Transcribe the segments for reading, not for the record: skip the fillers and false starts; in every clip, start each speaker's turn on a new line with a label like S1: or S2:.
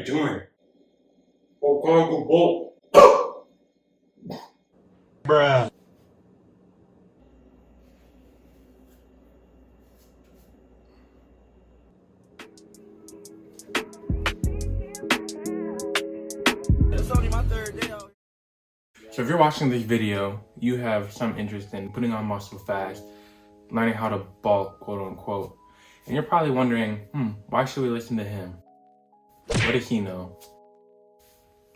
S1: doing? Oh, going to bolt.
S2: Bruh.
S3: It's only my third day out.
S1: So if you're watching this video, you have some interest in putting on muscle fast, learning how to bulk, quote unquote. And you're probably wondering, why should we listen to him? What does he know?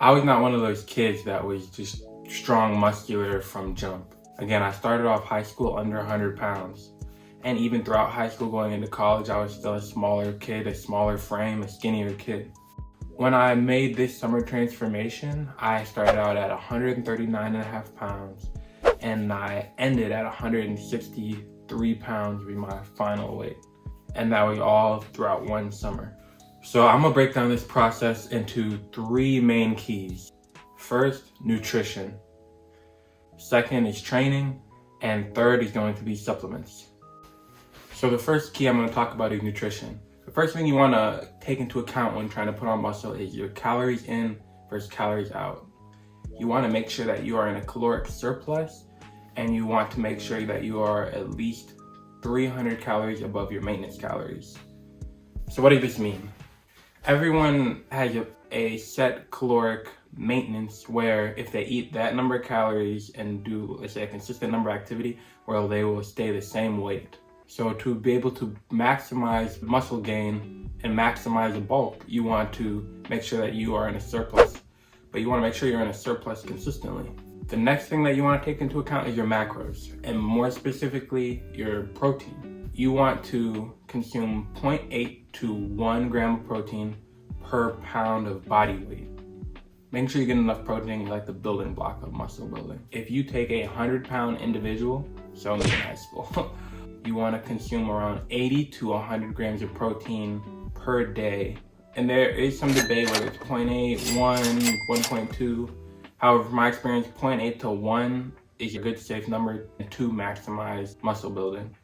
S1: I was not one of those kids that was just strong, muscular from jump. Again, I started off high school under 100 pounds. And even throughout high school going into college, I was still a smaller kid, a smaller frame, a skinnier kid. When I made this summer transformation, I started out at 139.5 pounds and I ended at 163 pounds with my final weight. And that was all throughout one summer. So I'm gonna break down this process into 3 main keys. First, nutrition. Second is training. And third is going to be supplements. So the first key I'm gonna talk about is nutrition. The first thing you wanna take into account when trying to put on muscle is your calories in versus calories out. You wanna make sure that you are in a caloric surplus, and you want to make sure that you are at least 300 calories above your maintenance calories. So what does this mean? Everyone has a set caloric maintenance where if they eat that number of calories and do, let's say, a consistent number of activity, well, they will stay the same weight. So to be able to maximize muscle gain and maximize the bulk, you want to make sure that you are in a surplus, but you want to make sure you're in a surplus consistently. The next thing that you want to take into account is your macros, and more specifically, your protein. You want to consume 0.8 to 1 gram of protein per pound of body weight. Make sure you get enough protein, like the building block of muscle building. If you take a 100-pound individual, so me in high school, you want to consume around 80 to 100 grams of protein per day. And there is some debate whether it's 0.8, 1, 1.2. However, from my experience, 0.8 to 1 is a good safe number to maximize muscle building.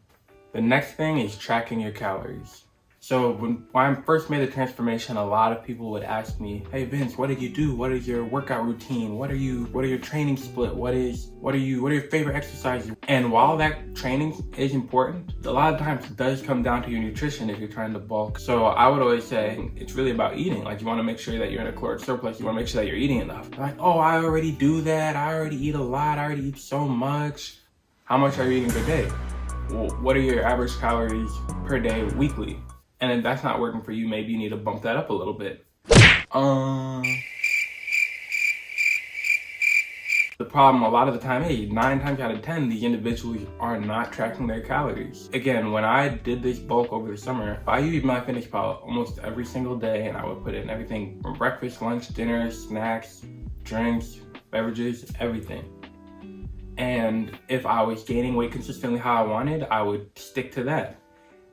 S1: The next thing is tracking your calories. So when I first made the transformation, a lot of people would ask me, "Hey Vince, what did you do? What is your workout routine? What are your training split? What are your favorite exercises?" And while that training is important, a lot of times it does come down to your nutrition if you're trying to bulk. So I would always say it's really about eating. Like, you want to make sure that you're in a caloric surplus. You want to make sure that you're eating enough. Like, oh, I already do that. I already eat a lot. I already eat so much. How much are you eating per day? Well, what are your average calories per day weekly? And if that's not working for you, maybe you need to bump that up a little bit. The problem a lot of the time is 9 times out of 10, these individuals are not tracking their calories. Again, when I did this bulk over the summer, I used MyFitnessPal almost every single day, and I would put in everything from breakfast, lunch, dinner, snacks, drinks, beverages, everything. And if I was gaining weight consistently how I wanted, I would stick to that.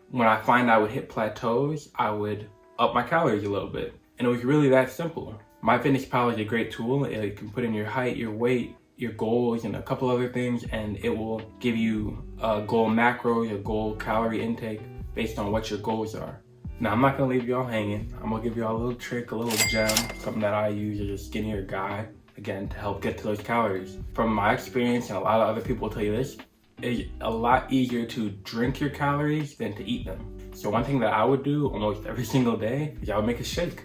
S1: When I find I would hit plateaus, I would up my calories a little bit. And it was really that simple. MyFitnessPal is a great tool. It can put in your height, your weight, your goals, and a couple other things, and it will give you a goal macro, your goal calorie intake based on what your goals are. Now, I'm not gonna leave y'all hanging. I'm gonna give y'all a little trick, a little gem, something that I use as a skinnier guy, again, to help get to those calories. From my experience, and a lot of other people will tell you this, it's a lot easier to drink your calories than to eat them. So one thing that I would do almost every single day is I would make a shake.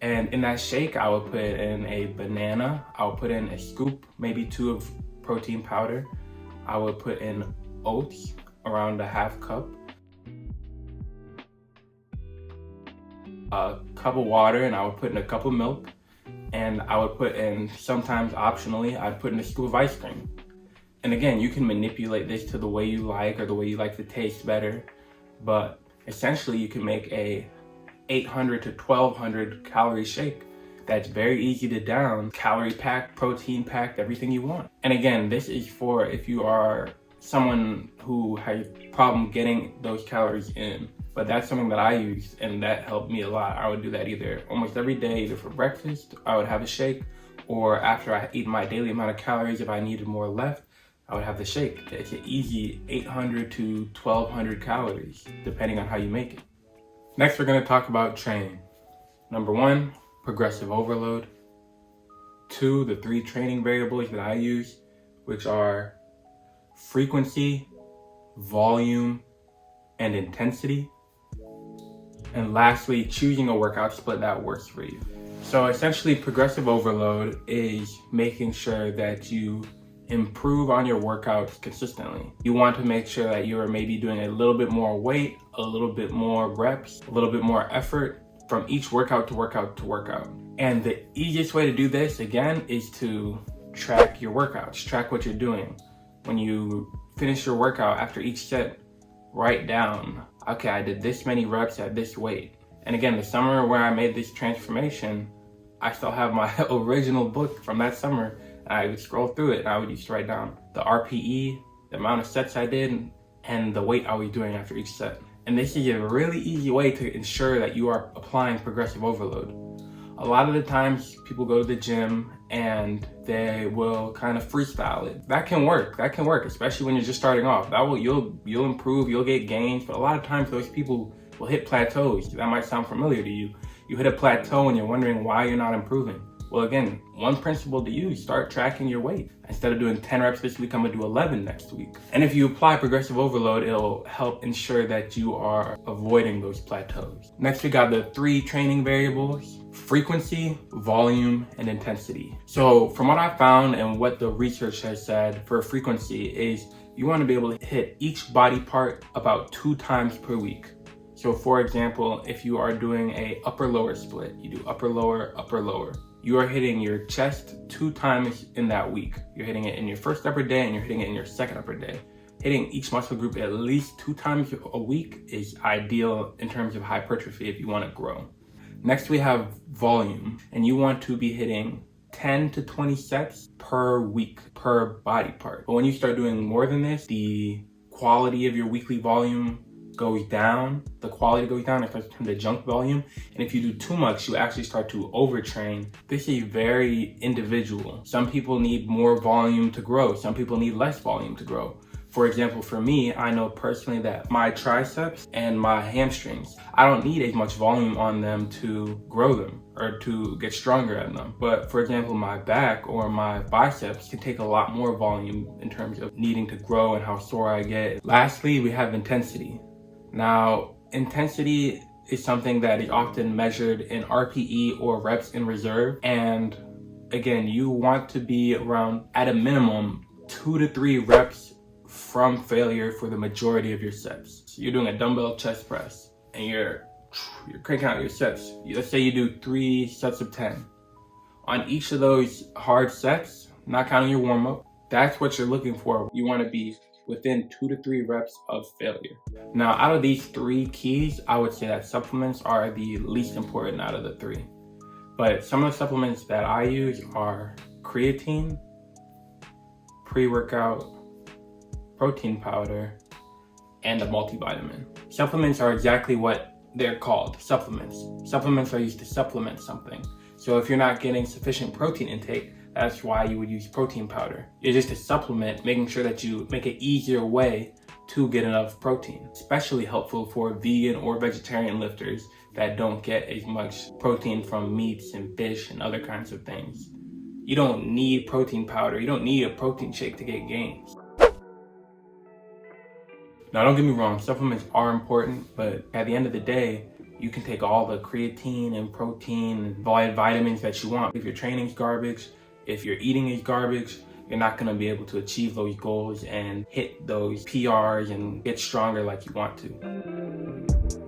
S1: And in that shake, I would put in a banana. I would put in a scoop, maybe 2 of protein powder. I would put in oats, around a half cup. A cup of water, and I would put in a cup of milk. And I would put in, sometimes optionally, I'd put in a scoop of ice cream. And again, you can manipulate this to the way you like or the way you like the taste better. But essentially, you can make a 800 to 1200 calorie shake that's very easy to down, calorie packed, protein packed, everything you want. And again, this is for if you are someone who has problem getting those calories in. But that's something that I use, and that helped me a lot. I would do that either almost every day, either for breakfast, I would have a shake, or after I eat my daily amount of calories, if I needed more left, I would have the shake. It's an easy 800 to 1200 calories, depending on how you make it. Next, we're gonna talk about training. Number 1, progressive overload. 2, the 3 training variables that I use, which are frequency, volume, and intensity. And lastly, choosing a workout split that works for you. So essentially, progressive overload is making sure that you improve on your workouts consistently. You want to make sure that you are maybe doing a little bit more weight, a little bit more reps, a little bit more effort from each workout to workout to workout. And the easiest way to do this, again, is to track your workouts, track what you're doing. When you finish your workout after each set, write down, okay, I did this many reps at this weight. And again, the summer where I made this transformation, I still have my original book from that summer. And I would scroll through it and I would just write down the RPE, the amount of sets I did, and the weight I was doing after each set. And this is a really easy way to ensure that you are applying progressive overload. A lot of the times people go to the gym and they will kind of freestyle it. That can work, especially when you're just starting off. You'll improve, you'll get gains, but a lot of times those people will hit plateaus. That might sound familiar to you. You hit a plateau and you're wondering why you're not improving. Well, again, one principle to use, start tracking your weight. Instead of doing 10 reps this week, I'm gonna do 11 next week. And if you apply progressive overload, it'll help ensure that you are avoiding those plateaus. Next, we got the 3 training variables: frequency, volume, and intensity. So from what I found and what the research has said for frequency is you wanna be able to hit each body part about 2 times per week. So for example, if you are doing a upper-lower split, you do upper-lower, upper-lower. You are hitting your chest 2 times in that week. You're hitting it in your first upper day and you're hitting it in your second upper day. Hitting each muscle group at least 2 times a week is ideal in terms of hypertrophy if you want to grow. Next, we have volume, and you want to be hitting 10 to 20 sets per week per body part. But when you start doing more than this, the quality of your weekly volume goes down, the quality goes down, it starts to turn to junk volume. And if you do too much, you actually start to overtrain. This is very individual. Some people need more volume to grow. Some people need less volume to grow. For example, for me, I know personally that my triceps and my hamstrings, I don't need as much volume on them to grow them or to get stronger at them. But for example, my back or my biceps can take a lot more volume in terms of needing to grow and how sore I get. Lastly, we have intensity. Now, intensity is something that is often measured in RPE or reps in reserve. And again, you want to be around, at a minimum, 2 to 3 reps from failure for the majority of your sets. So you're doing a dumbbell chest press and you're cranking out your sets. Let's say you do 3 sets of 10. On each of those hard sets, not counting your warm-up, that's what you're looking for. You want to be within 2 to 3 reps of failure. Now, out of these 3 keys, I would say that supplements are the least important out of the 3. But some of the supplements that I use are creatine, pre-workout, protein powder, and a multivitamin. Supplements are exactly what they're called, supplements. Supplements are used to supplement something. So if you're not getting sufficient protein intake, that's why you would use protein powder. It's just a supplement, making sure that you make an easier way to get enough protein. Especially helpful for vegan or vegetarian lifters that don't get as much protein from meats and fish and other kinds of things. You don't need protein powder. You don't need a protein shake to get gains. Now, don't get me wrong, supplements are important, but at the end of the day, you can take all the creatine and protein and vitamins that you want. If your training's garbage, if your eating is garbage, you're not gonna be able to achieve those goals and hit those PRs and get stronger like you want to.